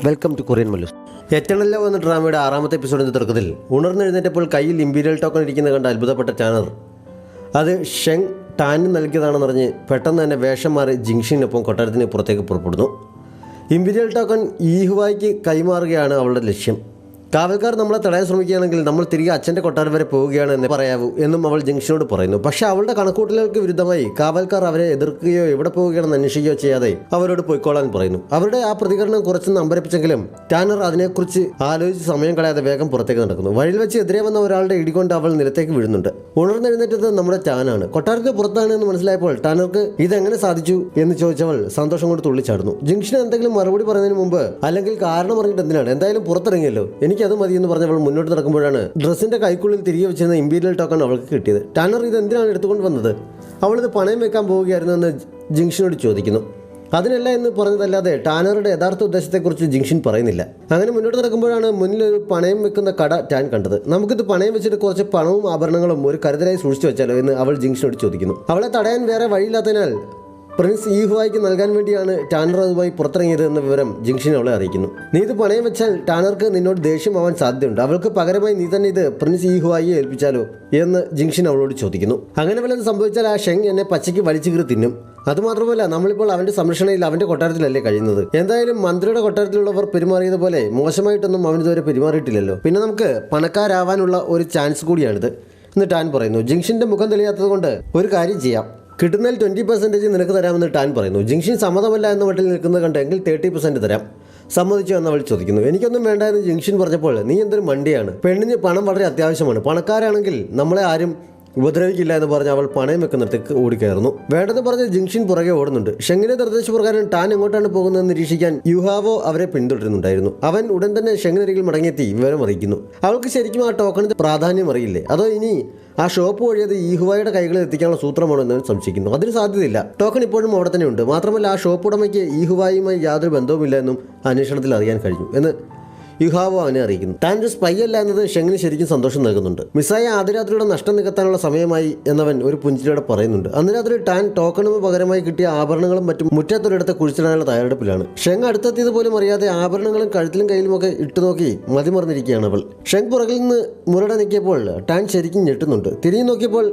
Welcome to Korean Mallus. Eternal love എന്ന ഡ്രാമയുടെ 6ാമത്തെ എപ്പിസോഡിൻ്റെ തുടക്കത്തിൽ ഉണർന്നെഴുന്നേറ്റപ്പോൾ കയ്യിൽ ഇമ്പീരിയൽ ടോക്കൺ ഇരിക്കുന്നത് കണ്ട് അത്ഭുതപ്പെട്ട ടാനർ അത് ഷെങ് ടാനിന് നൽകിയതാണെന്നറിഞ്ഞ് പെട്ടെന്ന് തന്നെ വേഷം മാറി ജിങ്ഷിനൊപ്പം കൊട്ടാരത്തിന് പുറത്തേക്ക് പുറപ്പെടുന്നു. ഇമ്പീരിയൽ ടോക്കൺ ഈഹുവായിക്ക് കൈമാറുകയാണ് അവളുടെ ലക്ഷ്യം. കാവൽക്കാർ നമ്മളെ തടയാൻ ശ്രമിക്കുകയാണെങ്കിൽ നമ്മൾ തിരികെ അച്ഛൻ്റെ കൊട്ടാരം വരെ പോവുകയാണ് എന്ന് പറയാവൂ എന്നും അവൾ ജംഗ്ഷനോട് പറയുന്നു. പക്ഷേ അവളുടെ കണക്കൂട്ടലുകൾക്ക് വിരുദ്ധമായി കാവൽക്കാർ അവരെ എതിർക്കുകയോ എവിടെ പോവുകയാണെന്ന് അന്വേഷിക്കുകയോ ചെയ്യാതെ അവരോട് പോയിക്കോളാൻ പറയുന്നു. അവരുടെ ആ പ്രതികരണം കുറച്ചൊന്ന് അമ്പരപ്പിച്ചെങ്കിലും ടാനർ അതിനെക്കുറിച്ച് ആലോചിച്ച് സമയം കളയാതെ വേഗം പുറത്തേക്ക് നടക്കുന്നു. വഴിയിൽ വെച്ച് എതിരെ വന്ന ഒരാളുടെ ഇടികൊണ്ട് അവൾ നിലത്തേക്ക് വീഴുന്നുണ്ട്. ഉണർന്നെഴുന്നേറ്റത് നമ്മുടെ ടാനാണ്. കൊട്ടാരത്തിന് പുറത്താണ് എന്ന് മനസ്സിലായപ്പോൾ ടാനർക്ക് ഇതെങ്ങനെ സാധിച്ചു എന്ന് ചോദിച്ചവൾ സന്തോഷം കൊണ്ട് തുള്ളിച്ചാടുന്നു. ജംഗ്ഷന് എന്തെങ്കിലും മറുപടി പറയുന്നതിന് മുമ്പ് അല്ലെങ്കിൽ കാരണം പറഞ്ഞിട്ട് എന്തിനാണ്, എന്തായാലും പുറത്തിറങ്ങിയല്ലോ, അത് മതി എന്ന് പറഞ്ഞവൾ മുന്നോട്ട് നടക്കുമ്പോഴാണ് ഡ്രസ്സിന്റെ കൈക്കുള്ളിൽ തിരികെ വെച്ചിരുന്ന ഇമ്പീരിയൽ ടോക്കൺ അവൾക്ക് കിട്ടിയത്. ടാനർ ഇത് എന്തിനാണ് എടുത്തുകൊണ്ട് വന്നത്? അവളിത് പണയം വെക്കാൻ പോവുകയായിരുന്നു എന്ന് ജിങ്ഷിനോട് ചോദിക്കുന്നു. അതിനല്ല എന്ന് പറഞ്ഞതല്ലാതെ ടാനറുടെ യഥാർത്ഥ ഉദ്ദേശത്തെക്കുറിച്ച് ജിങ്ഷിൻ പറയുന്നില്ല. അങ്ങനെ മുന്നോട്ട് നടക്കുമ്പോഴാണ് മുന്നിൽ ഒരു പണയം വെക്കുന്ന കട ടാൻ കണ്ടത്. നമുക്കിത് പണയം വെച്ചിട്ട് കുറച്ച് പണവും ആഭരണങ്ങളും ഒരു കരുതലായി സൂക്ഷിച്ചു വെച്ചാലോ എന്ന് അവൾ ജിങ്ഷിനോട് ചോദിക്കുന്നു. അവളെ തടയാൻ വേറെ വഴിയില്ലാത്തതിനാൽ പ്രിൻസ് ഈഹുവായിക്ക് നൽകാൻ വേണ്ടിയാണ് ടാനർ അതുമായി പുറത്തിറങ്ങിയത് എന്ന വിവരം ജിങ്ഷിൻ അവളെ അറിയിക്കുന്നു. നീ ഇത് പണയം വെച്ചാൽ ടാനർക്ക് നിന്നോട് ദേഷ്യമാവാൻ സാധ്യതയുണ്ട്. അവൾക്ക് പകരമായി നീ തന്നെ ഇത് പ്രിൻസ് ഈഹുവായിയെ ഏൽപ്പിച്ചാലോ എന്ന് ജിങ്ഷിൻ അവളോട് ചോദിക്കുന്നു. അങ്ങനെ വല്ലതും സംഭവിച്ചാൽ ആ ഷെങ് എന്നെ പച്ചയ്ക്ക് വലിച്ചു കീറി തിന്നും. അതുമാത്രമല്ല, നമ്മളിപ്പോൾ അവൻ്റെ സംരക്ഷണയിൽ അവൻ്റെ കൊട്ടാരത്തിലല്ലേ കഴിയുന്നത്. എന്തായാലും മന്ത്രിയുടെ കൊട്ടാരത്തിലുള്ളവർ പെരുമാറിയതുപോലെ മോശമായിട്ടൊന്നും അവനിതുവരെ പെരുമാറിയിട്ടില്ലല്ലോ. പിന്നെ നമുക്ക് പണക്കാരാവാനുള്ള ഒരു ചാൻസ് കൂടിയാണിത് എന്ന് ടാൻ പറയുന്നു. ജിങ്ഷിൻ്റെ മുഖം തെളിയാത്തത് കൊണ്ട് ഒരു കാര്യം ചെയ്യാം, കിട്ടുന്നതിൽ 20% നിനക്ക് തരാമെന്ന് ടാൻ പറയുന്നു. ജിങ്ഷിൻ സമ്മതമല്ല എന്ന മട്ടിൽ നിൽക്കുന്നത് കണ്ടെങ്കിൽ 30% തരാം, സമ്മതിച്ചു എന്ന് അവൾ ചോദിക്കുന്നു. എനിക്കൊന്നും വേണ്ട എന്ന് ജിങ്ഷിൻ പറഞ്ഞപ്പോൾ നീ എന്തൊരു മണ്ടിയാണ്, പെണ്ണിന് പണം വളരെ അത്യാവശ്യമാണ്, പണക്കാരാണെങ്കിൽ നമ്മളെ ആരും ഉപദ്രവിക്കില്ല എന്ന് പറഞ്ഞ് അവൾ പണയം വെക്കുന്നിടത്തേക്ക് ഓടിക്കയറുന്നു. വേണ്ടെന്ന് പറഞ്ഞ് ജിങ്ഷിൻ പുറകെ ഓടുന്നുണ്ട്. ഷെങ്ങിന്റെ നിർദ്ദേശപ്രകാരം ടാൻ എങ്ങോട്ടാണ് പോകുന്നതെന്ന് നിരീക്ഷിക്കാൻ യുഹാവോ അവരെ പിന്തുടരുന്നുണ്ടായിരുന്നു. അവൻ ഉടൻ തന്നെ ഷെങ്ങിനരികിൽ മടങ്ങിയെത്തി വിവരം അറിയിക്കുന്നു. അവൾക്ക് ശരിക്കും ആ ടോക്കണിന്റെ പ്രാധാന്യം അറിയില്ലേ, അതോ ഇനി ആ ഷോപ്പ് വഴിയത് ഈഹുവായുടെ കൈകളിൽ എത്തിക്കാനുള്ള സൂത്രമാണോ എന്ന് സംശയിക്കുന്നു. അതിന് സാധ്യതയില്ല. ടോക്കൺ ഇപ്പോഴും അവിടെ തന്നെ ഉണ്ട്. മാത്രമല്ല ആ ഷോപ്പ് ഉടമയ്ക്ക് ഈഹുവായുമായി യാതൊരു ബന്ധവുമില്ല എന്നും അന്വേഷണത്തിൽ അറിയാൻ കഴിഞ്ഞു എന്ന് യുഹാവോ അവനെ അറിയിക്കുന്നു. താൻ ഒരു സ്പൈ അല്ല എന്നത് ഷെങ്ങിന് ശരിക്കും സന്തോഷം നൽകുന്നുണ്ട്. മിസ്സായ ആദ്യരാത്രിയുടെ നഷ്ടം നികത്താനുള്ള സമയമായി എന്നവൻ ഒരു പുഞ്ചിരിയോടെ പറയുന്നുണ്ട്. അന്ന് രാത്രി ടാൻ ടോക്കണിന് പകരമായി കിട്ടിയ ആഭരണങ്ങളും മറ്റും മുറ്റത്തൊരിടത്ത് കുഴിച്ചിടാനുള്ള തയ്യാറെടുപ്പിലാണ്. ഷെങ് അടുത്തെത്തിയത് പോലും അറിയാതെ ആഭരണങ്ങളും കഴുത്തിലും കയ്യിലുമൊക്കെ ഇട്ടുനോക്കി മതിമറന്നിരിക്കുകയാണ് അവൾ. ഷെങ് പുറകിൽ നിന്ന് മുരട നിൽക്കിയപ്പോൾ ടാൻ ശരിക്കും ഞെട്ടുന്നുണ്ട്. തിരിഞ്ഞു നോക്കിയപ്പോൾ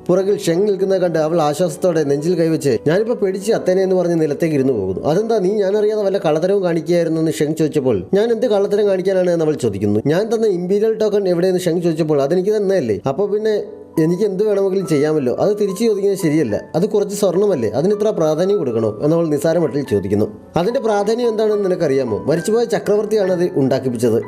പുറകിൽ ഷെങ് നിൽക്കുന്നത് കണ്ട് അവൾ ആശ്വാസത്തോടെ നെഞ്ചിൽ കൈവച്ച് ഞാനിപ്പോൾ പേടിച്ച് അത്തേനെ എന്ന് പറഞ്ഞ് നിലത്തേക്ക് ഇരുന്ന് പോകുന്നു. അതെന്താ, നീ ഞാനറിയാതെ വല്ല കള്ളത്തരവും കാണിക്കുകയായിരുന്നു എന്ന് ഷെങ് ചോദിച്ചപ്പോൾ ഞാൻ എന്ത് കള്ളത്തരം കാണിക്കാനാണ് എന്ന് അവൾ ചോദിക്കുന്നു. ഞാൻ തന്ന ഇമ്പീരിയൽ ടോക്കൺ എവിടെയെന്ന് ഷെങ് ചോദിച്ചപ്പോൾ അതെനിക്ക് തന്നെയല്ലേ, അപ്പോൾ പിന്നെ എനിക്ക് എന്ത് വേണമെങ്കിലും ചെയ്യാമല്ലോ, അത് തിരിച്ചു ചോദിക്കുന്നത് ശരിയല്ല, അത് കുറച്ച് സ്വർണ്ണമല്ലേ, അതിന് ഇത്ര പ്രാധാന്യം കൊടുക്കണോ എന്നവൾ നിസാര മട്ടിൽ ചോദിക്കുന്നു. അതിൻ്റെ പ്രാധാന്യം എന്താണെന്ന് നിനക്കറിയാമോ? മരിച്ചുപോയ ചക്രവർത്തിയാണ് അത് ഉണ്ടാക്കിപ്പിച്ചത്.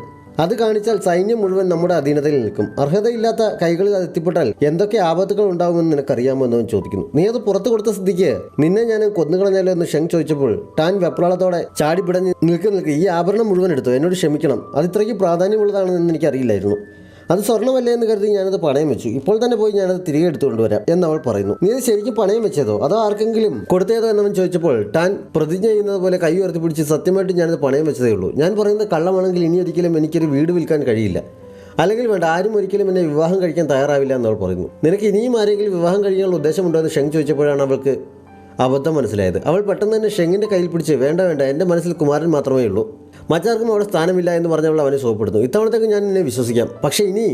അത് കാണിച്ചാൽ സൈന്യം മുഴുവൻ നമ്മുടെ അധീനതയിൽ നിൽക്കും. അർഹതയില്ലാത്ത കൈകളിൽ അത് എത്തിപ്പെട്ടാൽ എന്തൊക്കെ ആപത്തുകൾ ഉണ്ടാകുമെന്ന് നിനക്കറിയാമോ എന്നവൻ ചോദിക്കുന്നു. നീ അത് പുറത്തു കൊടുത്ത സ്ഥിതിക്ക് നിന്നെ ഞാൻ കൊന്നുകളഞ്ഞാലോ എന്ന് ഷെങ് ചോദിച്ചപ്പോൾ ടാൻ വെപ്രാളത്തോടെ ചാടി പിടഞ്ഞ് നിൽക്ക് ഈ ആഭരണം മുഴുവൻ എടുത്തു, എന്നോട് ക്ഷമിക്കണം, അത് ഇത്രയ്ക്ക് പ്രാധാന്യമുള്ളതാണെന്ന് എനിക്കറിയില്ലായിരുന്നു. അത് സ്വർണ്ണമല്ലേ എന്ന് കരുതി ഞാനത് പണയം വെച്ചു, ഇപ്പോൾ തന്നെ പോയി ഞാനത് തിരികെ എടുത്തുകൊണ്ടുവരാം എന്നവൾ പറയുന്നു. നീ അത് ശരിക്കും പണയം വെച്ചതോ അതോ ആർക്കെങ്കിലും കൊടുത്തേതോ എന്നവൻ ചോദിച്ചപ്പോൾ ടാൻ പ്രതിജ്ഞ ചെയ്യുന്നത് പോലെ കൈ ഉയർത്തി പിടിച്ച് സത്യമായിട്ട് ഞാനത് പണയം വെച്ചതേ ഉള്ളൂ. ഞാൻ പറയുന്നത് കള്ളമാണെങ്കിൽ ഇനി ഒരിക്കലും എനിക്കൊരു വീട് വിൽക്കാൻ കഴിയില്ല, അല്ലെങ്കിൽ വേണ്ട, ആരും ഒരിക്കലും എന്നെ വിവാഹം കഴിക്കാൻ തയ്യാറാവില്ല എന്നവൾ പറയുന്നു. നിനക്ക് ഇനിയും ആരെങ്കിലും വിവാഹം കഴിക്കാനുള്ള ഉദ്ദേശമുണ്ടോ എന്ന് ഷെങ് ചോദിച്ചപ്പോഴാണ് അവൾക്ക് അബദ്ധം മനസ്സിലായത്. അവൾ പെട്ടെന്ന് തന്നെ ഷെങ്ങിൻ്റെ കയ്യിൽ പിടിച്ച് വേണ്ട വേണ്ട, എൻ്റെ മനസ്സിൽ കുമാരൻ മാത്രമേ ഉള്ളൂ, മറ്റാർക്കും അവിടെ സ്ഥാനമില്ല എന്ന് പറഞ്ഞവൾ അവനെ സോപ്പെടുന്നു. ഇത്തവണത്തേക്ക് ഞാൻ നിന്നെ വിശ്വസിക്കാം, പക്ഷേ ഇനി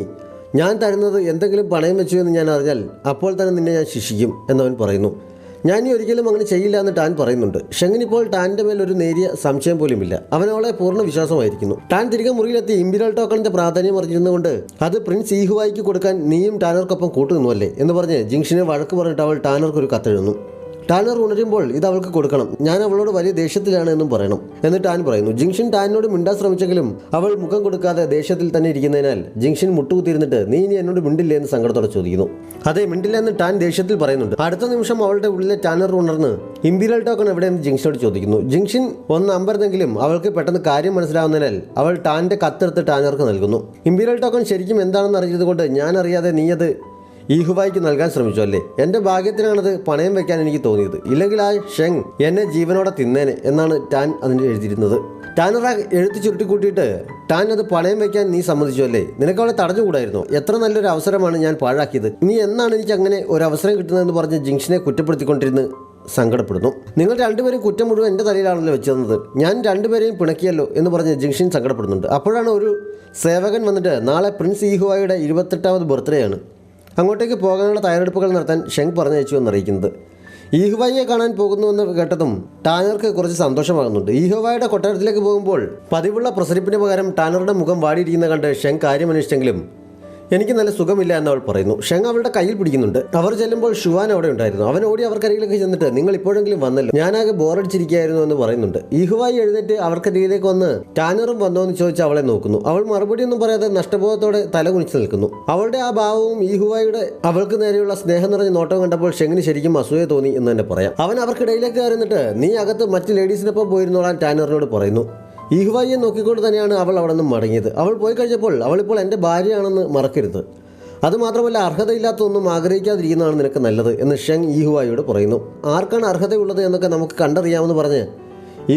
ഞാൻ തരുന്നത് എന്തെങ്കിലും പണയം വെച്ചു എന്ന് ഞാൻ അറിഞ്ഞാൽ അപ്പോൾ തന്നെ നിന്നെ ഞാൻ ശിക്ഷിക്കും എന്നവൻ പറയുന്നു. ഞാൻ ഇനി ഒരിക്കലും അങ്ങനെ ചെയ്യില്ല എന്ന് ടാൻ പറയുന്നുണ്ട്. ഷെങ്ങിനിപ്പോൾ ടാൻ്റെ മേൽ ഒരു നേരിയ സംശയം പോലുമില്ല. അവനവളെ പൂർണ്ണ വിശ്വാസമായിരിക്കുന്നു. ടാൻ തിരികെ മുറിയിലെത്തി ഇമ്പീരിയൽ ടോക്കണിന്റെ പ്രാധാന്യം അറിഞ്ഞിരുന്നുകൊണ്ട് അത് പ്രിൻസ് ഈഹുവായിക്ക് കൊടുക്കാൻ നീയും ടാനർക്കൊപ്പം കൂട്ടുനിന്നുവല്ലേ എന്ന് പറഞ്ഞ് ജിങ്ഷിനെ വഴക്ക് പറഞ്ഞിട്ട് അവൾ ടാനർക്ക് ഒരു കത്തെഴുതുന്നു. ടാനർ ഉണരുമ്പോൾ ഇത് അവൾക്ക് കൊടുക്കണം, ഞാൻ അവളോട് വലിയ ദേഷ്യത്തിലാണ് എന്നും പറയണം എന്ന് ടാൻ പറയുന്നു. ജിങ്ഷിൻ ടാനിനോട് മിണ്ടാൻ ശ്രമിച്ചെങ്കിലും അവൾ മുഖം കൊടുക്കാതെ ദേഷ്യത്തിൽ തന്നെ ഇരിക്കുന്നതിനാൽ ജിങ്ഷിൻ മുട്ടുകുത്തിയിരുന്നിട്ട് നീ ഇനി എന്നോട് മിണ്ടില്ലേ എന്ന് സങ്കടത്തോടെ ചോദിക്കുന്നു. അതെ, മിണ്ടില്ല എന്ന് ടാൻ ദേഷ്യത്തിൽ പറയുന്നുണ്ട്. അടുത്ത നിമിഷം അവളുടെ ഉള്ളിലെ ടാനർ ഉണർന്ന് ഇമ്പീരിയൽ ടോക്കൺ എവിടെയെന്ന് ജിങ്ഷിനോട് ചോദിക്കുന്നു. ജിങ്ഷിൻ ഒന്ന് അമ്പരന്നെങ്കിലും അവൾക്ക് പെട്ടെന്ന് കാര്യം മനസ്സിലാവുന്നതിനാൽ അവൾ ടാൻ്റെ കത്തെടുത്ത് ടാനർക്ക് നൽകുന്നു. ഇമ്പീരിയൽ ടോക്കൺ ശരിക്കും എന്താണെന്ന് അറിഞ്ഞതുകൊണ്ട് ഞാൻ അറിയാതെ നീ അത് ഈഹുവായിക്ക് നൽകാൻ ശ്രമിച്ചു അല്ലേ, എൻ്റെ ഭാഗ്യത്തിനാണത് പണയം വെക്കാൻ എനിക്ക് തോന്നിയത്, ഇല്ലെങ്കിൽ ആ ഷെങ് എന്നെ ജീവനോടെ തിന്നേനെ എന്നാണ് ടാൻ അതിന് എഴുതിയിരുന്നത്. ടാനർ എഴുത്ത് ചുരുട്ടിക്കൂട്ടിയിട്ട് ടാൻ അത് പണയം വെക്കാൻ നീ സമ്മതിച്ചു അല്ലേ, നിനക്ക് അവളെ തടഞ്ഞുകൂടായിരുന്നു, എത്ര നല്ലൊരു അവസരമാണ് ഞാൻ പാഴാക്കിയത്, നീ എന്നാണ് എനിക്ക് അങ്ങനെ ഒരു അവസരം കിട്ടുന്നതെന്ന് പറഞ്ഞ് ജിങ്ഷിനെ കുറ്റപ്പെടുത്തിക്കൊണ്ടിരുന്ന് സങ്കടപ്പെടുന്നു. നിങ്ങൾ രണ്ടുപേരും കുറ്റം മുഴുവൻ എൻ്റെ തലയിലാണല്ലോ വെച്ചിരുന്നത്, ഞാൻ രണ്ടുപേരെയും പിണക്കിയല്ലോ എന്ന് പറഞ്ഞ് ജിങ്ഷിൻ സങ്കടപ്പെടുന്നുണ്ട്. അപ്പോഴാണ് ഒരു സേവകൻ വന്നിട്ട് നാളെ പ്രിൻസ് ഈഹുവായുടെ 28ാമത് ബർത്ത്ഡേ ആണ്, അങ്ങോട്ടേക്ക് പോകാനുള്ള തയ്യാറെടുപ്പുകൾ നടത്താൻ ഷെങ് പറഞ്ഞയച്ചു എന്നറിയിക്കുന്നത്. ഈഹുവായിയെ കാണാൻ പോകുന്നുവെന്ന് കേട്ടതും ടാനർക്ക് കുറച്ച് സന്തോഷമാകുന്നുണ്ട്. ഈഹുവായുടെ കൊട്ടാരത്തിലേക്ക് പോകുമ്പോൾ പതിവുള്ള പ്രസരിപ്പിന് പകരം ടാനറുടെ മുഖം വാടിയിരിക്കുന്ന കണ്ട് ഷെങ് കാര്യമന്വേഷിച്ചെങ്കിലും എനിക്ക് നല്ല സുഖമില്ല എന്ന് അവൾ പറയുന്നു. ഷെങ് അവളുടെ കയ്യിൽ പിടിക്കുന്നുണ്ട്. അവർ ചെല്ലുമ്പോൾ ഷുവാൻ അവിടെ ഉണ്ടായിരുന്നു. അവൻ ഓടി അവർക്കരികിലേക്ക് ചെന്നിട്ട് നിങ്ങൾ ഇപ്പോഴെങ്കിലും വന്നല്ലോ, ഞാനാകെ ബോറടിച്ചിരിക്കുകയായിരുന്നു എന്ന് പറയുന്നുണ്ട്. ഈഹുവായി എഴുന്നേറ്റ് അവർക്കരികിലേക്ക് വന്ന് ടാനറും വന്നോ എന്ന് ചോദിച്ച് അവളെ നോക്കുന്നു. അവൾ മറുപടിയൊന്നും പറയാതെ നഷ്ടബോധത്തോടെ തല കുനിച്ച് നിൽക്കുന്നു. അവളുടെ ആ ഭാവവും ഈഹുവായുടെ അവൾക്ക് നേരെയുള്ള സ്നേഹം നിറഞ്ഞ നോട്ടം കണ്ടപ്പോൾ ഷെങ്ങിന് ശരിക്കും അസൂയ തോന്നി എന്ന് തന്നെ പറയാം. അവൻ അവർക്കിടയിലേക്ക് കയറിന്നിട്ട് നീ അകത്ത് മറ്റ് ലേഡീസിനൊപ്പം പോയിരുന്നോളാൻ ടാനറിനോട് പറയുന്നു. ഈഹുവായിയെ നോക്കിക്കൊണ്ട് തന്നെയാണ് അവൾ അവിടെ നിന്ന് മടങ്ങിയത്. അവൾ പോയി കഴിഞ്ഞപ്പോൾ അവളിപ്പോൾ എൻ്റെ ഭാര്യയാണെന്ന് മറക്കരുത്, അതുമാത്രമല്ല അർഹതയില്ലാത്തതൊന്നും ആഗ്രഹിക്കാതിരിക്കുന്നതാണ് നിനക്ക് നല്ലത് എന്ന് ഷെങ് ഈഹുവായിയോട് പറയുന്നു. ആർക്കാണ് അർഹതയുള്ളത് എന്നൊക്കെ നമുക്ക് കണ്ടറിയാമെന്ന് പറഞ്ഞ്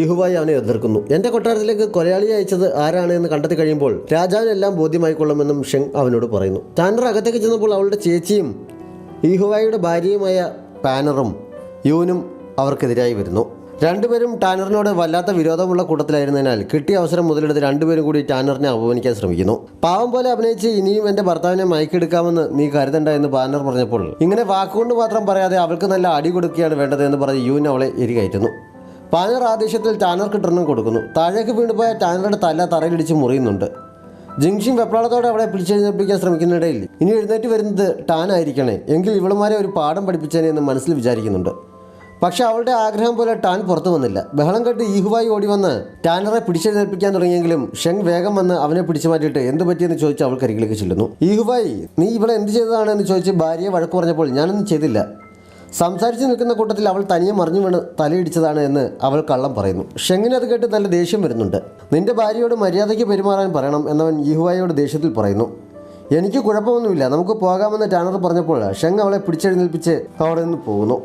ഈഹുവായി അവനെ എതിർക്കുന്നു. എൻ്റെ കൊട്ടാരത്തിലേക്ക് കൊലയാളിയെ അയച്ചത് ആരാണ് എന്ന് കണ്ടെത്തി കഴിയുമ്പോൾ രാജാവിനെല്ലാം ബോധ്യമായിക്കൊള്ളുമെന്നും ഷെങ് അവനോട് പറയുന്നു. ടാനർ അകത്തേക്ക് ചെന്നപ്പോൾ അവളുടെ ചേച്ചിയും ഈഹുവായിയുടെ ഭാര്യയുമായ പാനറും യൂനും അവർക്കെതിരായി വരുന്നു. രണ്ടുപേരും ടാനറിനോട് വല്ലാത്ത വിരോധമുള്ള കൂട്ടത്തിലായിരുന്നതിനാൽ കിട്ടിയ അവസരം മുതലെടുത്ത് രണ്ടുപേരും കൂടി ടാനറിനെ അപമാനിക്കാൻ ശ്രമിക്കുന്നു. പാവം പോലെ അഭിനയിച്ച് ഇനിയും എൻ്റെ ഭർത്താവിനെ മയക്കെടുക്കാമെന്ന് നീ കരുതണ്ട എന്ന് പാനർ പറഞ്ഞപ്പോൾ ഇങ്ങനെ വാക്കുകൊണ്ട് മാത്രം പറയാതെ അവൾക്ക് നല്ല അടി കൊടുക്കുകയാണ് വേണ്ടത് എന്ന് പറഞ്ഞ് യൂൻ അവളെ എരികയറ്റുന്നു. പാനർ ആദേശത്തിൽ ടാനർക്ക് ട്രെണ്ണം കൊടുക്കുന്നു. താഴേക്ക് വീണുപോയ ടാനറുടെ തല തറയിലിടിച്ച് മുറിയുന്നുണ്ട്. ജിങ്ഷിൻ വെപ്രാളത്തോടെ അവളെ പിടിച്ചെഴുന്നേൽപ്പിക്കാൻ ശ്രമിക്കുന്നിടയിൽ ഇനി എഴുന്നേറ്റ് വരുന്നത് ടാൻ ആയിരിക്കണേ, എങ്കിൽ ഇവളുമാരെ ഒരു പാഠം പഠിപ്പിച്ചേനെ എന്ന് മനസ്സിൽ വിചാരിക്കുന്നുണ്ട്. പക്ഷെ അവളുടെ ആഗ്രഹം പോലെ ടാൻ പുറത്തു വന്നില്ല. ബഹളം കെട്ട് ഈഹുവായി ഓടി വന്ന് ടാനറെ പിടിച്ചെഴുന്നേൽപ്പിക്കാൻ തുടങ്ങിയെങ്കിലും ഷെങ് വേഗം വന്ന് അവനെ പിടിച്ചു മാറ്റിയിട്ട് എന്ത് പറ്റിയെന്ന് ചോദിച്ച് അവൾ കരികിലേക്ക് ചെല്ലുന്നു. ഈഹുവായി നീ ഇവളെ എന്ത് ചെയ്തതാണ് എന്ന് ചോദിച്ച് ഭാര്യയെ വഴക്ക് പറഞ്ഞപ്പോൾ ഞാനൊന്നും ചെയ്തില്ല, സംസാരിച്ച് നിൽക്കുന്ന കൂട്ടത്തിൽ അവൾ തനിയെ മറിഞ്ഞു വീണ് തലയിടിച്ചതാണ് എന്ന് അവൾ കള്ളം പറയുന്നു. ഷെങ്ങിന് അത് കേട്ട് നല്ല ദേഷ്യം വരുന്നുണ്ട്. നിന്റെ ഭാര്യയോട് മര്യാദയ്ക്ക് പെരുമാറാൻ പറയണം എന്നവൻ ഈഹുവായിയോട് ദേഷ്യത്തിൽ പറയുന്നു. എനിക്ക് കുഴപ്പമൊന്നുമില്ല, നമുക്ക് പോകാമെന്ന് ടാനർ പറഞ്ഞപ്പോൾ ഷെങ് അവളെ പിടിച്ചെഴുന്നേൽപ്പിച്ച് അവിടെ നിന്ന് പോകുന്നു.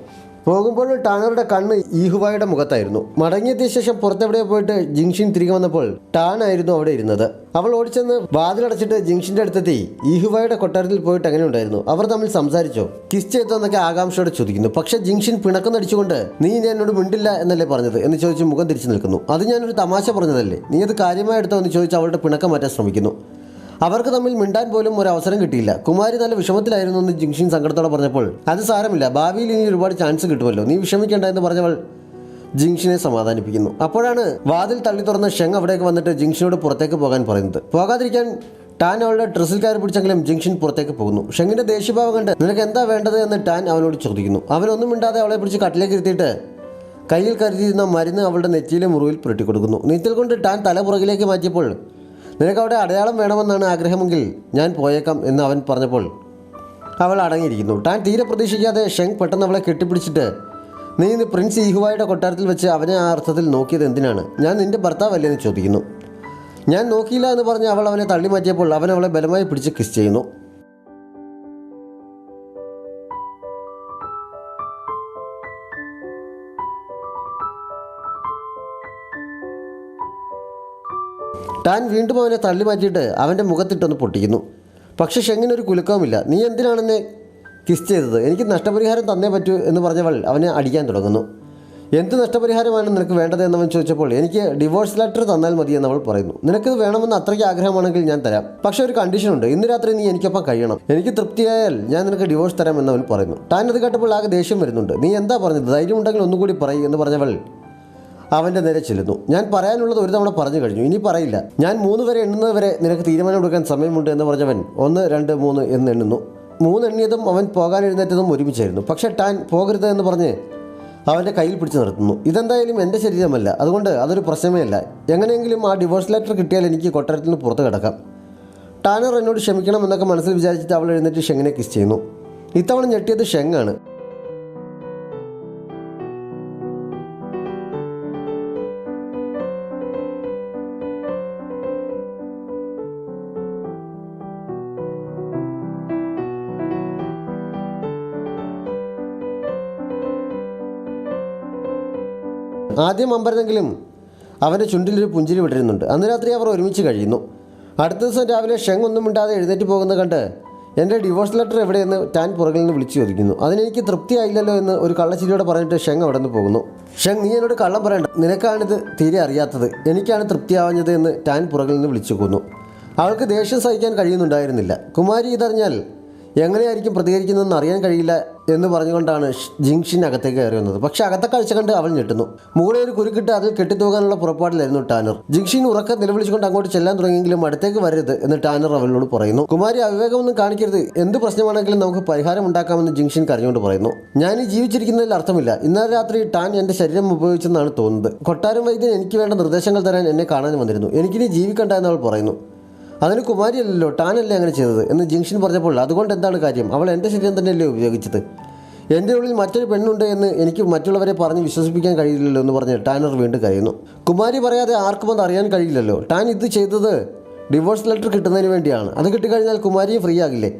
പോകുമ്പോൾ ടാനറുടെ കണ്ണ് ഈഹുവായുടെ മുഖത്തായിരുന്നു. മടങ്ങിയെത്തിയ ശേഷം പുറത്തെവിടെയോ പോയിട്ട് ജിങ്ഷിൻ തിരികെ വന്നപ്പോൾ ടാൻ ആയിരുന്നു അവിടെ ഇരുന്നത്. അവൾ ഓടിച്ചെന്ന് വാതിലടച്ചിട്ട് ജിങ്ഷിൻ്റെ അടുത്തെത്തി ഈഹുവായുടെ കൊട്ടാരത്തിൽ പോയിട്ട് എങ്ങനെ ഉണ്ടായിരുന്നു, അവർ തമ്മിൽ സംസാരിച്ചോ, കിസ് ചെയ്തോ എന്നൊക്കെ ആകാംക്ഷയോടെ ചോദിക്കുന്നു. പക്ഷേ ജിങ്ഷിൻ പിണക്കം നീ ഇനി എന്നോട് മിണ്ടില്ല എന്നല്ലേ പറഞ്ഞത് എന്ന് ചോദിച്ച് മുഖം തിരിച്ചു നിൽക്കുന്നു. അത് ഞാനൊരു തമാശ പറഞ്ഞതല്ലേ, നീ അത് കാര്യമായി എടുത്തോ എന്ന് ചോദിച്ച് അവളുടെ പിണക്കം മാറ്റാൻ ശ്രമിക്കുന്നു. അവർക്ക് തമ്മിൽ മിണ്ടാൻ പോലും ഒരു അവസരം കിട്ടിയില്ല. കുമാരി നല്ല വിഷമത്തിലായിരുന്നു എന്ന് ജിങ്ഷിൻ സങ്കടത്തോടെ പറഞ്ഞപ്പോൾ അത് സാരമില്ല, ഭാവിയിൽ ഇനി ഒരുപാട് ചാൻസ് കിട്ടുമല്ലോ, നീ വിഷമിക്കേണ്ട എന്ന് പറഞ്ഞവൾ ജിങ്ഷിനെ സമാധാനിപ്പിക്കുന്നു. അപ്പോഴാണ് വാതിൽ തള്ളി തുറന്ന് ഷെങ് അവിടേക്ക് വന്നിട്ട് ജിങ്ഷിനോട് പുറത്തേക്ക് പോകാൻ പറയുന്നത്. പോകാതിരിക്കാൻ ടാൻ അവളുടെ ഡ്രസ്സിൽ കയറി പിടിച്ചെങ്കിലും ജിങ്ഷിൻ പുറത്തേക്ക് പോകുന്നു. ഷെങ്ങിൻ്റെ ദേഷ്യഭാവം കണ്ട് നിനക്ക് എന്താ വേണ്ടത് എന്ന് ടാൻ അവനോട് ചോദിക്കുന്നു. അവനൊന്നും മിണ്ടാതെ അവളെ പിടിച്ച് കട്ടിലേക്ക് ഇരുത്തിയിട്ട് കയ്യിൽ കരുതിയിരുന്ന മരുന്ന് അവളുടെ നെറ്റിയിലെ മുറിവിൽ പുരട്ടിക്കൊടുക്കുന്നു. നീറ്റൽ കൊണ്ട് ടാൻ തല പുറകിലേക്ക് മാറ്റിയപ്പോൾ നിനക്ക് അവിടെ അടയാളം വേണമെന്നാണ് ആഗ്രഹമെങ്കിൽ ഞാൻ പോയേക്കാം എന്ന് അവൻ പറഞ്ഞപ്പോൾ അവൾ അടങ്ങിയിരിക്കുന്നു. ടാൻ തീരെ പ്രതീക്ഷിക്കാതെ ഷെങ് പെട്ടെന്ന് അവളെ കെട്ടിപ്പിടിച്ചിട്ട് നീ ഇന്ന് പ്രിൻസ് ഈഹുവായുടെ കൊട്ടാരത്തിൽ വെച്ച് അവനെ ആ അർത്ഥത്തിൽ നോക്കിയത് എന്തിനാണ്, ഞാൻ നിൻ്റെ ഭർത്താവല്ലേ എന്ന് ചോദിക്കുന്നു. ഞാൻ നോക്കിയില്ല എന്ന് പറഞ്ഞ് അവൾ അവനെ തള്ളി മാറ്റിയപ്പോൾ അവൻ അവളെ ബലമായി പിടിച്ച് കിസ് ചെയ്യുന്നു. ടാൻ വീണ്ടും അവനെ തള്ളി മാറ്റിയിട്ട് അവൻ്റെ മുഖത്തിട്ടൊന്ന് പൊട്ടിക്കുന്നു. പക്ഷെ ഷെങ്ങിനൊരു കുലുക്കവുമില്ല. നീ എന്തിനാണെന്നെ കിസ് ചെയ്തത്, എനിക്ക് നഷ്ടപരിഹാരം തന്നേ പറ്റൂ എന്ന് പറഞ്ഞവൾ അവനെ അടിക്കാൻ തുടങ്ങുന്നു. എന്ത് നഷ്ടപരിഹാരമാണ് നിനക്ക് വേണ്ടത് എന്നവൻ ചോദിച്ചപ്പോൾ എനിക്ക് ഡിവോഴ്സ് ലെറ്റർ തന്നാൽ മതി എന്നവൾ പറയുന്നു. നിനക്കിത് വേണമെന്ന് അത്രയ്ക്ക് ആഗ്രഹമാണെങ്കിൽ ഞാൻ തരാം, പക്ഷേ ഒരു കണ്ടീഷനുണ്ട്, ഇന്ന് രാത്രി നീ എനിക്കൊപ്പം കഴിയണം, എനിക്ക് തൃപ്തിയായാൽ ഞാൻ നിനക്ക് ഡിവോഴ്സ് തരാം എന്നവൻ പറയുന്നു. ടാൻ അത് കേട്ടപ്പോൾ ആകെ ദേഷ്യം വരുന്നുണ്ട്. നീ എന്താ പറഞ്ഞത്, ധൈര്യമുണ്ടെങ്കിൽ ഒന്നുകൂടി പറയും എന്ന് പറഞ്ഞവൾ അവൻ്റെ നേരെ ചെല്ലുന്നു. ഞാൻ പറയാനുള്ളത് ഒരു തവണ പറഞ്ഞു കഴിഞ്ഞു, ഇനി പറയില്ല. ഞാൻ 3 വരെ എണ്ണുന്നത് വരെ നിനക്ക് തീരുമാനമെടുക്കാൻ സമയമുണ്ട് എന്ന് പറഞ്ഞവൻ 1, 2, 3 എന്ന് എണ്ണുന്നു. 3 എണ്ണിയതും അവൻ പോകാൻ എഴുന്നേറ്റതും ഒരുമിച്ചായിരുന്നു. പക്ഷേ ടാൻ പോകരുത് എന്ന് പറഞ്ഞ് അവൻ്റെ കയ്യിൽ പിടിച്ച് നിർത്തുന്നു. ഇതെന്തായാലും എൻ്റെ ശരീരമല്ല, അതുകൊണ്ട് അതൊരു പ്രശ്നമേ അല്ല. എങ്ങനെയെങ്കിലും ആ ഡിവോഴ്സ് ലെറ്റർ കിട്ടിയാൽ എനിക്ക് കൊട്ടാരത്തിൽ നിന്ന് പുറത്ത് കിടക്കാം. ടാനർ എന്നോട് ക്ഷമിക്കണം എന്നൊക്കെ മനസ്സിൽ വിചാരിച്ചിട്ട് അവൾ എഴുന്നേറ്റ് ഷെങ്ങിനെ കിസ് ചെയ്യുന്നു. ഇത്തവണ ഞെട്ടിയത് ഷെങ്ങാണ്. ആദ്യം അമ്പരന്നെങ്കിലും അവൻ്റെ ചുണ്ടിലൊരു പുഞ്ചിരി വിടരുന്നുണ്ട്. അന്ന് രാത്രി അവർ ഒരുമിച്ച് കഴിയുന്നു. അടുത്ത ദിവസം രാവിലെ ഷെങ് ഒന്നും മിണ്ടാതെ എഴുന്നേറ്റ് പോകുന്നത് കണ്ട് എൻ്റെ ഡിവോഴ്സ് ലെറ്റർ എവിടെയെന്ന് ടാൻ പുറകിൽ നിന്ന് വിളിച്ചു ചോദിക്കുന്നു. അതിനെനിക്ക് തൃപ്തിയായില്ലല്ലോ എന്ന് ഒരു കള്ളച്ചിരിയോടെ പറഞ്ഞിട്ട് ഷെങ് അവിടെ നിന്ന് പോകുന്നു. ഷെങ്, നീ എന്നോട് കള്ളം പറയണ്ട, നിനക്കാണിത് തീരെ അറിയാത്തത്, എനിക്കാണ് തൃപ്തിയാവാഞ്ഞത് എന്ന് ടാൻ പുറകിൽ നിന്ന് വിളിച്ചു കൊന്നു. അവൾക്ക് ദേഷ്യം സഹിക്കാൻ കഴിയുന്നുണ്ടായിരുന്നില്ല. കുമാരി ഇതറിഞ്ഞാൽ എങ്ങനെയായിരിക്കും പ്രതികരിക്കുന്നതെന്ന് അറിയാൻ കഴിയില്ല എന്ന് പറഞ്ഞുകൊണ്ടാണ് ജിങ്ഷിൻ അകത്തേക്ക് കയറി വന്നത്. പക്ഷേ അകത്തെ കാഴ്ച കണ്ട് അവൾ ഞെട്ടുന്നു. മുകളിൽ ഒരു കുരുക്കിട്ട് അതിൽ കെട്ടിത്തൂകാനുള്ള പുറപ്പാടിലായിരുന്നു ടാനർ. ജിങ്ഷിൻ ഉറക്കെ നിലവിളിച്ചുകൊണ്ട് അങ്ങോട്ട് ചെല്ലാൻ തുടങ്ങിയെങ്കിലും അടുത്തേക്ക് വരരുത് എന്ന് ടാനർ അവളോട് പറയുന്നു. കുമാരി അവിവേകമൊന്നും കാണിക്കരുത്, എന്ത് പ്രശ്നമാണെങ്കിലും നമുക്ക് പരിഹാരം ഉണ്ടാക്കാമെന്ന് ജിങ്ഷിൻ കരഞ്ഞുകൊണ്ട് പറയുന്നു. ഞാൻ ഈ ജീവിച്ചിരിക്കുന്നതിൽ അർത്ഥമില്ല. ഇന്നലെ രാത്രി ടാൻ എൻ്റെ ശരീരം ഉപയോഗിച്ചെന്നാണ് തോന്നുന്നത്. കൊട്ടാരം വൈദ്യൻ എനിക്ക് വേണ്ട നിർദ്ദേശങ്ങൾ തരാൻ എന്നെ കാണാൻ വന്നിരുന്നു. എനിക്കിനി ജീവിക്കണ്ട എന്ന് അവൾ പറയുന്നു. അതിന് കുമാരിയല്ലല്ലോ, ടാനല്ലേ അങ്ങനെ ചെയ്തത് എന്ന് ജിങ്ഷിൻ പറഞ്ഞപ്പോൾ അതുകൊണ്ട് എന്താണ് കാര്യം? അവൾ എൻ്റെ ശരീരം തന്നെയല്ലേ ഉപയോഗിച്ചത്? എൻ്റെ ഉള്ളിൽ മറ്റൊരു പെണ്ണുണ്ട് എന്ന് എനിക്ക് മറ്റുള്ളവരെ പറഞ്ഞ് വിശ്വസിപ്പിക്കാൻ കഴിയില്ലല്ലോ എന്ന് പറഞ്ഞ് ടാനർ വീണ്ടും കരയുന്നു. കുമാരി പറയാതെ ആർക്കും അത് അറിയാൻ കഴിയില്ലല്ലോ. ടാൻ ഇത് ചെയ്തത് ഡിവോഴ്സ് ലെറ്റർ കിട്ടുന്നതിന് വേണ്ടിയാണ്. അത് കിട്ടിക്കഴിഞ്ഞാൽ കുമാരിയും ഫ്രീ ആകില്ലേ?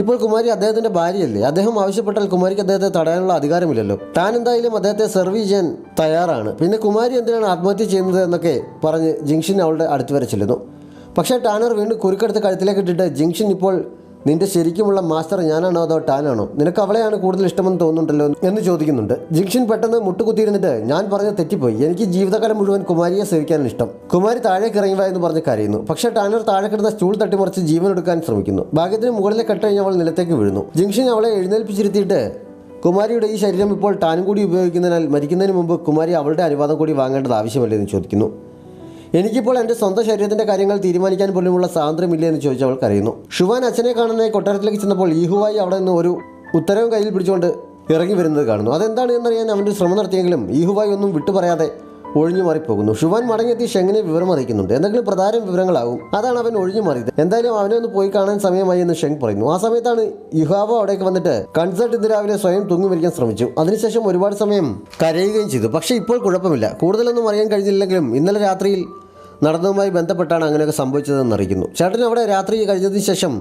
ഇപ്പോൾ കുമാരി അദ്ദേഹത്തിൻ്റെ ഭാര്യയല്ലേ? അദ്ദേഹം ആവശ്യപ്പെട്ടാൽ കുമാരിക്ക് അദ്ദേഹത്തെ തടയാനുള്ള അധികാരമില്ലല്ലോ. താൻ എന്തായാലും അദ്ദേഹത്തെ സെർവ് ചെയ്യാൻ തയ്യാറാണ്. പിന്നെ കുമാരി എന്തിനാണ് ആത്മഹത്യ ചെയ്യുന്നത് എന്നൊക്കെ പറഞ്ഞ് ജിങ്ഷിൻ അവളുടെ അടുത്ത് വരെ ചെല്ലുന്നു. പക്ഷേ ടാനർ വീണ്ടും കുരുക്കെടുത്ത് കഴുത്തിലേക്ക് ഇട്ടിട്ട്, ജിങ്ഷിൻ, ഇപ്പോൾ നിന്റെ ശരിക്കുമുള്ള മാസ്റ്റർ ഞാനാണോ അതോ ടാനാണോ? നിനക്ക് അവളെയാണ് കൂടുതൽ ഇഷ്ടമെന്ന് തോന്നുന്നുണ്ടല്ലോ എന്ന് ചോദിക്കുന്നുണ്ട്. ജിങ്ഷിൻ പെട്ടെന്ന് മുട്ടുകുത്തിയിരുന്നിട്ട്, ഞാൻ പറഞ്ഞത് തെറ്റിപ്പോയി, എനിക്ക് ജീവിതകാലം മുഴുവൻ കുമാരിയെ സേവിക്കാനാണ് ഇഷ്ടം. കുമാരി താഴേക്ക് ഇറങ്ങിവാ എന്ന് പറഞ്ഞ് കരയുന്നു. പക്ഷേ ടാനർ താഴെ കിടന്ന സ്റ്റൂൾ തട്ടിമറിച്ച് ജീവൻ എടുക്കാൻ ശ്രമിക്കുന്നു. ഭാഗ്യത്തിന് മുകളിലെ കെട്ടഴിഞ്ഞ് അവൾ നിലത്തേക്ക് വീഴുന്നു. ജിങ്ഷിൻ അവളെ എഴുന്നേൽപ്പിച്ചിരുത്തിയിട്ട്, കുമാരിയുടെ ഈ ശരീരം ഇപ്പോൾ ടാനും കൂടി ഉപയോഗിക്കുന്നതിനാൽ മരിക്കുന്നതിന് മുമ്പ് കുമാരി അവളുടെ അനുവാദം കൂടി വാങ്ങേണ്ടത് ആവശ്യമല്ലേ എന്ന് ചോദിക്കുന്നു. എനിക്കിപ്പോൾ എൻ്റെ സ്വന്തം ശരീരത്തിൻ്റെ കാര്യങ്ങൾ തീരുമാനിക്കാൻ പോലുമുള്ള സ്വാതന്ത്ര്യമില്ല എന്ന് ചോദിച്ച് അവൾ കരയുന്നു. ഷുവാൻ അച്ഛനെ കാണാനായി കൊട്ടാരത്തിലേക്ക് ചെന്നപ്പോൾ ഈഹുവായി അവിടെ നിന്ന് ഒരു ഉത്തരവും കയ്യിൽ പിടിച്ചുകൊണ്ട് ഇറങ്ങി വരുന്നത് കാണുന്നു. അതെന്താണ് എന്നറിയാൻ അവൻ്റെ ശ്രമം നടത്തിയെങ്കിലും ഈഹുവായി ഒന്നും വിട്ടുപറയാതെ ഒഴിഞ്ഞു മാറിപ്പോകുന്നു. ഷുവാൻ മടങ്ങിയെത്തി ഷെങ്ങിനെ വിവരം അറിയിക്കുന്നുണ്ട്. എന്തെങ്കിലും പ്രധാന വിവരങ്ങളാവും, അതാണ് അവൻ ഒഴിഞ്ഞു മാറിയത്. എന്തായാലും അവനെ ഒന്ന് പോയി കാണാൻ സമയമായി എന്ന് ഷെങ് പറയുന്നു. ആ സമയത്താണ് യുഹാവോ അവിടേക്ക് വന്നിട്ട്, കൺസൾട്ട് ഇന്ന് രാവിലെ സ്വയം തൂങ്ങി മരിക്കാൻ ശ്രമിച്ചു, അതിനുശേഷം ഒരുപാട് സമയം കരയുകയും ചെയ്തു. പക്ഷേ ഇപ്പോൾ കുഴപ്പമില്ല. കൂടുതലൊന്നും അറിയാൻ കഴിഞ്ഞില്ലെങ്കിലും ഇന്നലെ രാത്രിയിൽ നടന്നതുമായി ബന്ധപ്പെട്ടാണ് അങ്ങനെയൊക്കെ സംഭവിച്ചതെന്ന് അറിയിക്കുന്നു. ചേട്ടൻ അവിടെ രാത്രി കഴിഞ്ഞതിന് ശേഷം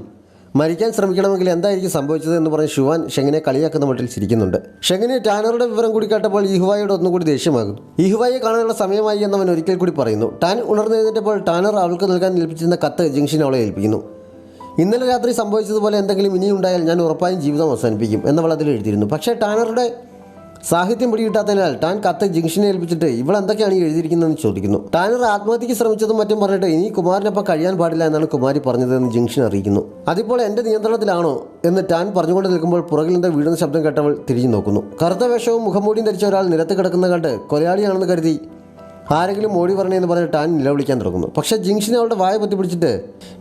മരിക്കാൻ ശ്രമിക്കണമെങ്കിൽ എന്തായിരിക്കും സംഭവിച്ചത് എന്ന് പറഞ്ഞ് ഷുവാൻ ഷെങ്ങിനെ കളിയാക്കുന്ന മട്ടിൽ ചിരിക്കുന്നുണ്ട്. ഷെങ്ങിന് ടാനറുടെ വിവരം കൂടി കേട്ടപ്പോൾ ഈഹുവായോട് ഒന്നുകൂടി ദേഷ്യമാകുന്നു. ഈഹുവായെ കാണാനുള്ള സമയമായി എന്നവൻ ഒരിക്കൽ കൂടി പറയുന്നു. ടാൻ ഉണർന്നെഴുന്നേറ്റപ്പോൾ ടാനർ അവൾക്ക് നൽകാൻ ഏൽപ്പിച്ചിരുന്ന കത്ത് ജിങ്ഷിൻ അവളെ ഏൽപ്പിക്കുന്നു. ഇന്നലെ രാത്രി സംഭവിച്ചതുപോലെ എന്തെങ്കിലും ഇനിയുണ്ടായാൽ ഞാൻ ഉറപ്പായും ജീവിതം അവസാനിപ്പിക്കും എന്നവൾ അതിൽ എഴുതിയിരുന്നു. പക്ഷേ ടാനറുടെ സാഹിത്യം പിടികിട്ടാത്തതിനാൽ ടാൻ കത്ത് ജിങ്ഷിനെ ഏൽപ്പിച്ചിട്ട് ഇവളെന്തൊക്കെയാണ് ഈ എഴുതിയിരിക്കുന്നതെന്ന് ചോദിക്കുന്നു. ടാനർ ആത്മഹത്യക്ക് ശ്രമിച്ചതും മറ്റും പറഞ്ഞിട്ട് ഇനി കുമാരനൊപ്പം കഴിയാൻ പാടില്ല എന്നാണ് കുമാരി പറഞ്ഞതെന്ന് ജിങ്ഷിൻ അറിയിക്കുന്നു. അതിപ്പോൾ എൻ്റെ നിയന്ത്രണത്തിലാണോ എന്ന് ടാൻ പറഞ്ഞുകൊണ്ട് നിൽക്കുമ്പോൾ പുറകിൽ നിന്ന് വീഴുന്ന ശബ്ദം കേട്ടവൾ തിരിഞ്ഞു നോക്കുന്നു. കറുത്ത വേഷവും മുഖംമൂടിയും ധരിച്ച ഒരാൾ നിലത്ത് കിടക്കുന്ന കണ്ട് കൊലയാളിയാണെന്ന് കരുതി ആരെങ്കിലും ഓടി പറഞ്ഞെന്ന് പറഞ്ഞ് ടാൻ നിലവിളിക്കാൻ തുടങ്ങുന്നു. പക്ഷേ ജിങ്ഷിനെ അവളുടെ വായ പൊത്തി പിടിച്ചിട്ട്,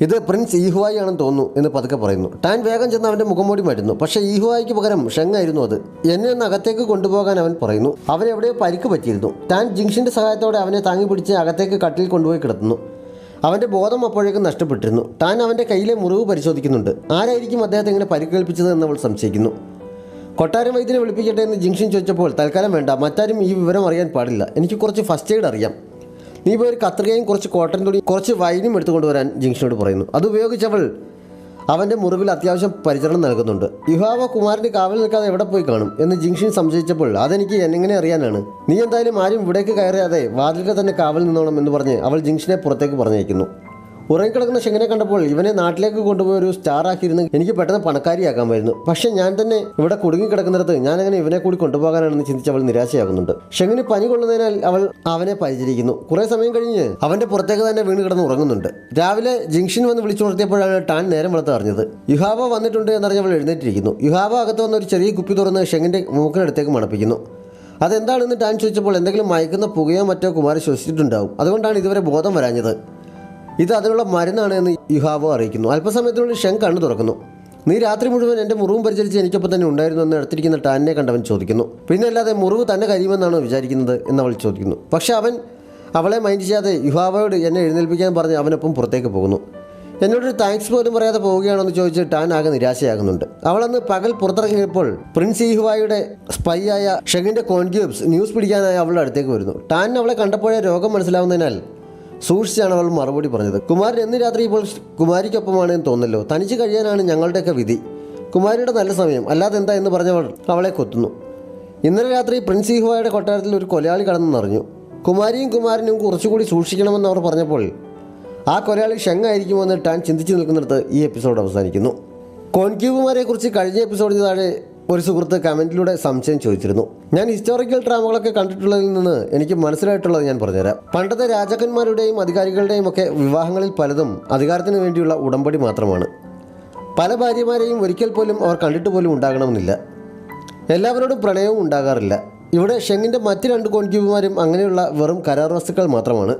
ഇത് പ്രിൻസ് ഈഹുവായി ആണെന്ന് തോന്നുന്നു എന്ന് പതുക്കെ പറയുന്നു. ടാൻ വേഗം ചെന്ന് അവൻ്റെ മുഖംമൂടി മാറ്റുന്നു. പക്ഷേ ഈഹുവായിക്ക് പകരം ഷെങ് ആയിരുന്നു അത്. എന്നെ ഒന്ന് അകത്തേക്ക് കൊണ്ടുപോകാൻ അവൻ പറയുന്നു. അവനെവിടെയോ പരിക്ക് പറ്റിയിരുന്നു. ടാൻ ജിങ്ഷിൻ്റെ സഹായത്തോടെ അവനെ താങ്ങി പിടിച്ച് അകത്തേക്ക് കട്ടിൽ കൊണ്ടുപോയി കിടത്തുന്നു. അവൻ്റെ ബോധം അപ്പോഴേക്കും നഷ്ടപ്പെട്ടിരുന്നു. ടാൻ അവൻ്റെ കയ്യിലെ മുറിവ് പരിശോധിക്കുന്നുണ്ട്. ആരായിരിക്കും അദ്ദേഹത്തെ ഇങ്ങനെ പരിക്കേൽപ്പിച്ചത് എന്ന് അവൾ സംശയിക്കുന്നു. കൊട്ടാരം വൈദ്യനെ വിളിപ്പിക്കട്ടെ എന്ന് ജിങ്ഷിൻ ചോദിച്ചപ്പോൾ, തൽക്കാലം വേണ്ട, മറ്റാരും ഈ വിവരം അറിയാൻ പാടില്ല, എനിക്ക് കുറച്ച് ഫസ്റ്റ് എയ്ഡ് അറിയാം. നീ പോയി ഒരു കത്രികയും കുറച്ച് കോട്ടൺ തുണിയും കുറച്ച് വൈനും എടുത്തുകൊണ്ട് വരാൻ ജിങ്ഷിനോട് പറയുന്നു. അതുപയോഗിച്ചവൾ അവൻ്റെ മുറിവിൽ അത്യാവശ്യം പരിചരണം നൽകുന്നുണ്ട്. യുഹാവോ കുമാരൻ്റെ കാവൽ നിൽക്കാതെ എവിടെ പോയി കാണും എന്ന് ജിങ്ഷിൻ സംശയിച്ചപ്പോൾ, അതെനിക്ക് എങ്ങനെ അറിയാനാണ്, നീ എന്തായാലും ആരും ഇവിടേക്ക് കയറിയാതെ വാതിൽക്ക് തന്നെ കാവൽ നിന്നോണം എന്ന് പറഞ്ഞ് അവൾ ജിങ്ഷിനെ പുറത്തേക്ക് പറഞ്ഞയക്കുന്നു. ഉറങ്ങിക്കിടക്കുന്ന ഷെങ്ങിനെ കണ്ടപ്പോൾ ഇവനെ നാട്ടിലേക്ക് കൊണ്ടുപോയി ഒരു സ്റ്റാർ ആക്കിയിരുന്ന് എനിക്ക് പെട്ടെന്ന് പണക്കാരിയാക്കാമായിരുന്നു. പക്ഷേ ഞാൻ തന്നെ ഇവിടെ കുടുങ്ങിക്കിടക്കുന്നിടത്ത് ഞാനങ്ങനെ ഇവനെ കൂടി കൊണ്ടുപോകാനാണെന്ന് ചിന്തിച്ച് അവൾ നിരാശയാകുന്നുണ്ട്. ഷെങ്ങിന് പനി കൊള്ളുന്നതിനാൽ അവൾ അവനെ പരിചരിക്കുന്നു. കുറേ സമയം കഴിഞ്ഞ് അവൻ്റെ പുറത്തേക്ക് തന്നെ വീണ് കിടന്ന് ഉറങ്ങുന്നുണ്ട്. രാവിലെ ജിങ്ഷിൻ വന്ന് വിളിച്ചുണർത്തിയപ്പോഴാണ് ടാൻ നേരം വെളുത്ത് അറിഞ്ഞത്. യുഹാവോ വന്നിട്ടുണ്ട് എന്നറിഞ്ഞ് അവൾ എഴുന്നേറ്റിരിക്കുന്നു. യുഹാവോ അകത്ത് വന്ന ഒരു ചെറിയ കുപ്പി തുറന്ന് ഷെങ്ങിൻ്റെ മൂക്കിനടുത്തേക്ക് മണപ്പിക്കുന്നു. അതെന്താണെന്ന് ടാൻ ചോദിച്ചപ്പോൾ, എന്തെങ്കിലും മയക്കുന്ന പുകയോ മറ്റോ കുമാരി ശ്വസിച്ചിട്ടുണ്ടാവും, അതുകൊണ്ടാണ് ഇതുവരെ ബോധം വരാഞ്ഞത്, ഇത് അതിനുള്ള മരുന്നാണ് എന്ന് യുഹാവോ അറിയിക്കുന്നു. അല്പസമയത്തിനുള്ളിൽ ഷെങ് കണ്ണു തുറക്കുന്നു. നീ രാത്രി മുഴുവൻ എൻ്റെ മുറിവും പരിചരിച്ച് എനിക്കൊപ്പം തന്നെ ഉണ്ടായിരുന്നു എന്ന് അടുത്തിരിക്കുന്ന ടാനിനെ കണ്ടവൻ ചോദിക്കുന്നു. പിന്നെ അല്ലാതെ മുറിവ് തന്നെ കഴിയുമെന്നാണോ വിചാരിക്കുന്നത് എന്നവൾ ചോദിക്കുന്നു. പക്ഷേ അവൻ അവളെ മൈൻഡ് ചെയ്യാതെ യുഹാവോയോട് എന്നെ എഴുന്നേൽപ്പിക്കാൻ പറഞ്ഞ് അവനൊപ്പം പുറത്തേക്ക് പോകുന്നു. എന്നോടൊരു താങ്ക്സ് പോലും പറയാതെ പോവുകയാണോ എന്ന് ചോദിച്ച് ടാൻ ആകെ നിരാശയാകുന്നുണ്ട്. അവളന്ന് പകൽ പുറത്തിറങ്ങിയപ്പോൾ പ്രിൻസ് ഈഹുവായുടെ സ്പൈ ആയ ഷെങ്ങിൻ്റെ കോൺക്യൂബ്സ് ന്യൂസ് പിടിക്കാനായി അവളുടെ അടുത്തേക്ക് വരുന്നു. ടാൻ അവളെ കണ്ടപ്പോഴേ രോഗം മനസ്സിലാവുന്നതിനാൽ സൂക്ഷിച്ചാണ് അവൾ മറുപടി പറഞ്ഞത്. കുമാരൻ എന്ന് രാത്രി ഇപ്പോൾ കുമാരിക്കൊപ്പമാണ് എന്ന് തോന്നല്ലോ, തനിച്ച് കഴിയാനാണ് ഞങ്ങളുടെയൊക്കെ വിധി, കുമാരിയുടെ നല്ല സമയം, അല്ലാതെ എന്താ എന്ന് പറഞ്ഞവൾ അവളെ കൊത്തുന്നു. ഇന്നലെ രാത്രി പ്രിൻസ് ഈഹുവായുടെ കൊട്ടാരത്തിൽ ഒരു കൊലയാളി കടന്നെന്നറിഞ്ഞു. കുമാരിയും കുമാരനും കുറച്ചുകൂടി സൂക്ഷിക്കണമെന്ന് അവർ പറഞ്ഞപ്പോൾ ആ കൊലയാളി ഷെങ് ആയിരിക്കുമോ എന്ന് ടാൻ ചിന്തിച്ച് നിൽക്കുന്നിടത്ത് ഈ എപ്പിസോഡ് അവസാനിക്കുന്നു. കോൺക്യൂബുമാരെ കുറിച്ച് കഴിഞ്ഞ എപ്പിസോഡിന് താഴെ ഒരു സുഹൃത്ത് കമൻറ്റിലൂടെ സംശയം ചോദിച്ചിരുന്നു. ഞാൻ ഹിസ്റ്റോറിക്കൽ ഡ്രാമകളൊക്കെ കണ്ടിട്ടുള്ളതിൽ നിന്ന് എനിക്ക് മനസ്സിലായിട്ടുള്ളത് ഞാൻ പറഞ്ഞുതരാം. പണ്ടത്തെ രാജാക്കന്മാരുടെയും അധികാരികളുടെയും ഒക്കെ വിവാഹങ്ങളിൽ പലതും അധികാരത്തിന് വേണ്ടിയുള്ള ഉടമ്പടി മാത്രമാണ്. പല ഭാര്യമാരെയും ഒരിക്കൽ പോലും അവർ കണ്ടിട്ട് പോലും ഉണ്ടാകണമെന്നില്ല. എല്ലാവരോടും പ്രണയവും ഉണ്ടാകാറില്ല. ഇവിടെ ഷെങ്ങിൻ്റെ മറ്റ് 2 കോൺക്യൂബുമാരും അങ്ങനെയുള്ള വെറും കരാർ വസ്തുക്കൾ മാത്രമാണ്.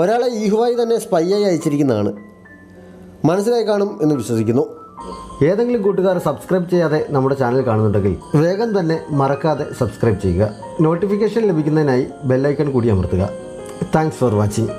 ഒരാളെ ഈഹുവായി തന്നെ സ്പൈയായി അയച്ചിരിക്കുന്നതാണ്. മനസ്സിലായി കാണും എന്ന് വിശ്വസിക്കുന്നു. ഏതെങ്കിലും കൂട്ടുകാർ സബ്സ്ക്രൈബ് ചെയ്യാതെ നമ്മുടെ ചാനൽ കാണുന്നുണ്ടെങ്കിൽ വേഗം തന്നെ മറക്കാതെ സബ്സ്ക്രൈബ് ചെയ്യുക. നോട്ടിഫിക്കേഷൻ ലഭിക്കുന്നതിനായി ബെല്ലൈക്കൺ കൂടി അമർത്തുക. Thanks for watching.